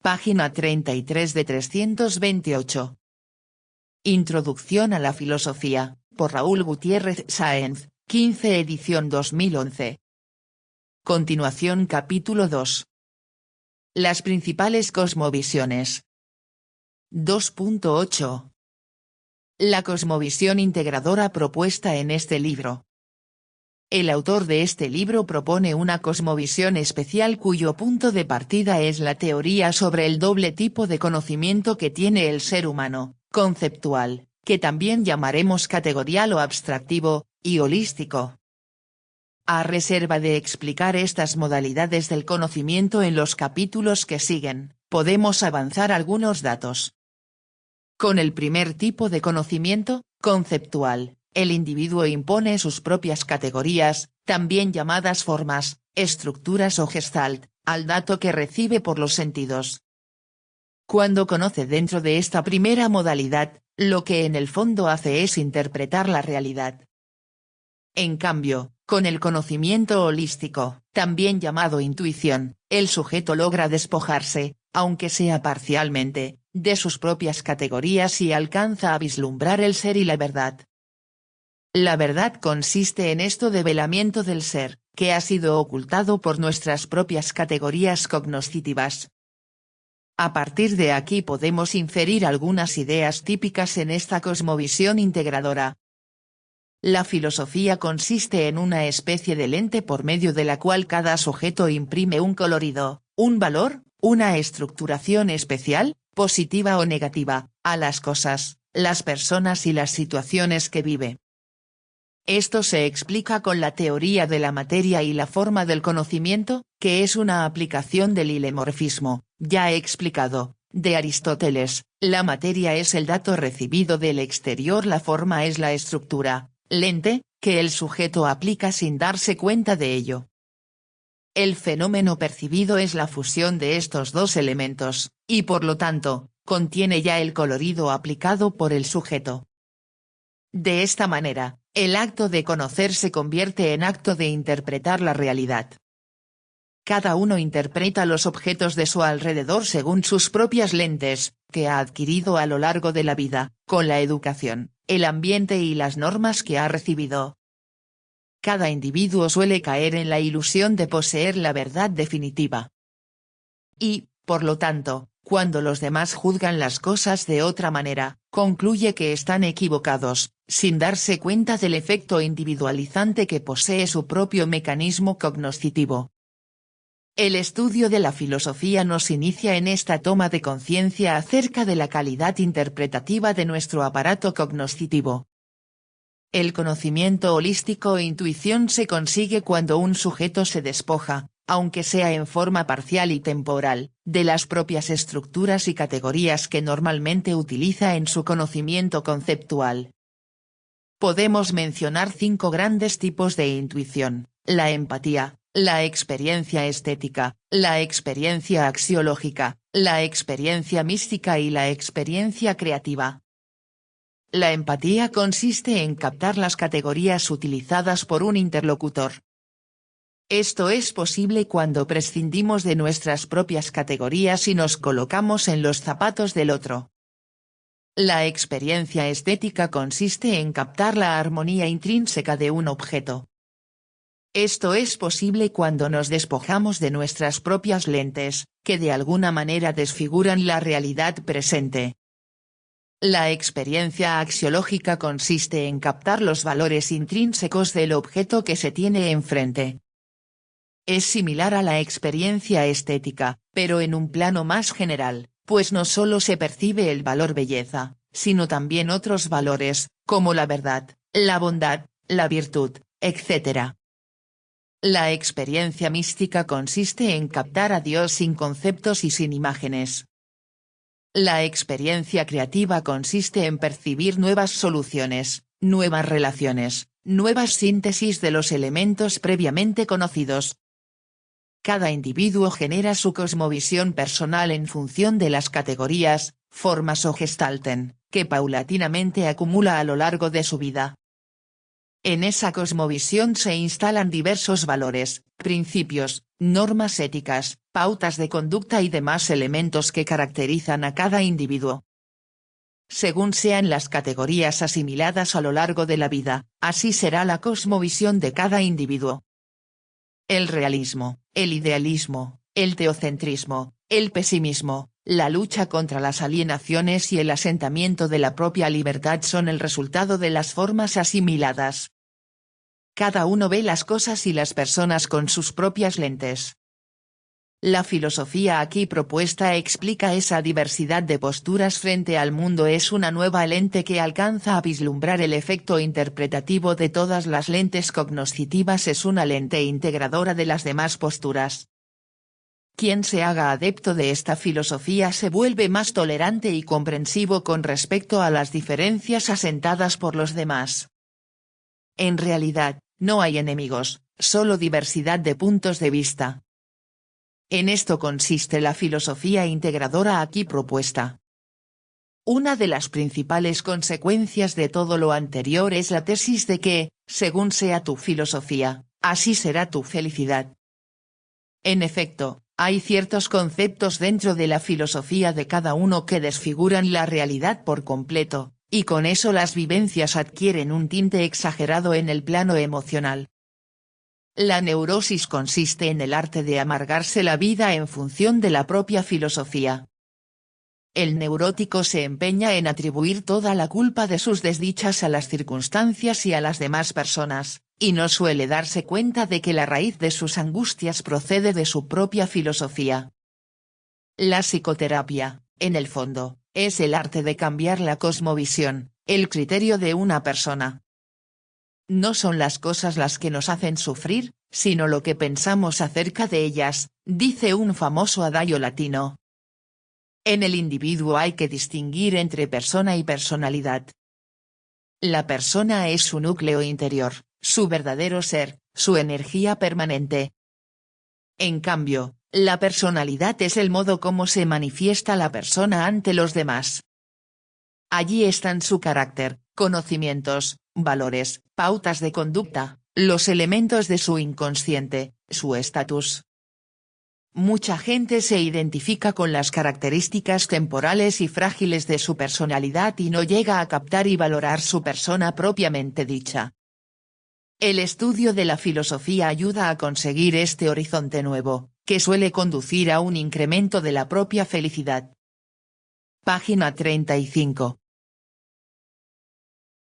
Página 33 de 328. Introducción a la filosofía, por Raúl Gutiérrez Sáenz, 15 edición 2011. Continuación capítulo 2. Las principales cosmovisiones. 2.8. La cosmovisión integradora propuesta en este libro. El autor de este libro propone una cosmovisión especial cuyo punto de partida es la teoría sobre el doble tipo de conocimiento que tiene el ser humano, conceptual, que también llamaremos categorial o abstractivo, y holístico. A reserva de explicar estas modalidades del conocimiento en los capítulos que siguen, podemos avanzar algunos datos. Con el primer tipo de conocimiento, conceptual, el individuo impone sus propias categorías, también llamadas formas, estructuras o gestalt, al dato que recibe por los sentidos. Cuando conoce dentro de esta primera modalidad, lo que en el fondo hace es interpretar la realidad. En cambio, con el conocimiento holístico, también llamado intuición, el sujeto logra despojarse, aunque sea parcialmente, de sus propias categorías y alcanza a vislumbrar el ser y la verdad. La verdad consiste en esto develamiento del ser, que ha sido ocultado por nuestras propias categorías cognoscitivas. A partir de aquí podemos inferir algunas ideas típicas en esta cosmovisión integradora. La filosofía consiste en una especie de lente por medio de la cual cada sujeto imprime un colorido, un valor, una estructuración especial, positiva o negativa, a las cosas, las personas y las situaciones que vive. Esto se explica con la teoría de la materia y la forma del conocimiento, que es una aplicación del hilemorfismo, ya explicado, de Aristóteles. La materia es el dato recibido del exterior, la forma es la estructura, lente, que el sujeto aplica sin darse cuenta de ello. El fenómeno percibido es la fusión de estos dos elementos, y por lo tanto, contiene ya el colorido aplicado por el sujeto. De esta manera, el acto de conocer se convierte en acto de interpretar la realidad. Cada uno interpreta los objetos de su alrededor según sus propias lentes, que ha adquirido a lo largo de la vida, con la educación, el ambiente y las normas que ha recibido. Cada individuo suele caer en la ilusión de poseer la verdad definitiva. Y, por lo tanto, cuando los demás juzgan las cosas de otra manera, concluye que están equivocados, sin darse cuenta del efecto individualizante que posee su propio mecanismo cognoscitivo. El estudio de la filosofía nos inicia en esta toma de conciencia acerca de la calidad interpretativa de nuestro aparato cognoscitivo. El conocimiento holístico o intuición se consigue cuando un sujeto se despoja, aunque sea en forma parcial y temporal, de las propias estructuras y categorías que normalmente utiliza en su conocimiento conceptual. Podemos mencionar 5 grandes tipos de intuición: la empatía, la experiencia estética, la experiencia axiológica, la experiencia mística y la experiencia creativa. La empatía consiste en captar las categorías utilizadas por un interlocutor. Esto es posible cuando prescindimos de nuestras propias categorías y nos colocamos en los zapatos del otro. La experiencia estética consiste en captar la armonía intrínseca de un objeto. Esto es posible cuando nos despojamos de nuestras propias lentes, que de alguna manera desfiguran la realidad presente. La experiencia axiológica consiste en captar los valores intrínsecos del objeto que se tiene enfrente. Es similar a la experiencia estética, pero en un plano más general, pues no solo se percibe el valor belleza, sino también otros valores, como la verdad, la bondad, la virtud, etc. La experiencia mística consiste en captar a Dios sin conceptos y sin imágenes. La experiencia creativa consiste en percibir nuevas soluciones, nuevas relaciones, nuevas síntesis de los elementos previamente conocidos. Cada individuo genera su cosmovisión personal en función de las categorías, formas o gestalten, que paulatinamente acumula a lo largo de su vida. En esa cosmovisión se instalan diversos valores, principios, normas éticas, pautas de conducta y demás elementos que caracterizan a cada individuo. Según sean las categorías asimiladas a lo largo de la vida, así será la cosmovisión de cada individuo. El realismo, el idealismo, el teocentrismo, el pesimismo, la lucha contra las alienaciones y el asentamiento de la propia libertad son el resultado de las formas asimiladas. Cada uno ve las cosas y las personas con sus propias lentes. La filosofía aquí propuesta explica esa diversidad de posturas frente al mundo, es una nueva lente que alcanza a vislumbrar el efecto interpretativo de todas las lentes cognoscitivas, es una lente integradora de las demás posturas. Quien se haga adepto de esta filosofía se vuelve más tolerante y comprensivo con respecto a las diferencias asentadas por los demás. En realidad, no hay enemigos, solo diversidad de puntos de vista. En esto consiste la filosofía integradora aquí propuesta. Una de las principales consecuencias de todo lo anterior es la tesis de que, según sea tu filosofía, así será tu felicidad. En efecto, hay ciertos conceptos dentro de la filosofía de cada uno que desfiguran la realidad por completo, y con eso las vivencias adquieren un tinte exagerado en el plano emocional. La neurosis consiste en el arte de amargarse la vida en función de la propia filosofía. El neurótico se empeña en atribuir toda la culpa de sus desdichas a las circunstancias y a las demás personas, y no suele darse cuenta de que la raíz de sus angustias procede de su propia filosofía. La psicoterapia, en el fondo, es el arte de cambiar la cosmovisión, el criterio de una persona. No son las cosas las que nos hacen sufrir, sino lo que pensamos acerca de ellas, dice un famoso adagio latino. En el individuo hay que distinguir entre persona y personalidad. La persona es su núcleo interior, su verdadero ser, su energía permanente. En cambio, la personalidad es el modo como se manifiesta la persona ante los demás. Allí están su carácter, conocimientos, valores, pautas de conducta, los elementos de su inconsciente, su estatus. Mucha gente se identifica con las características temporales y frágiles de su personalidad y no llega a captar y valorar su persona propiamente dicha. El estudio de la filosofía ayuda a conseguir este horizonte nuevo, que suele conducir a un incremento de la propia felicidad. Página 35.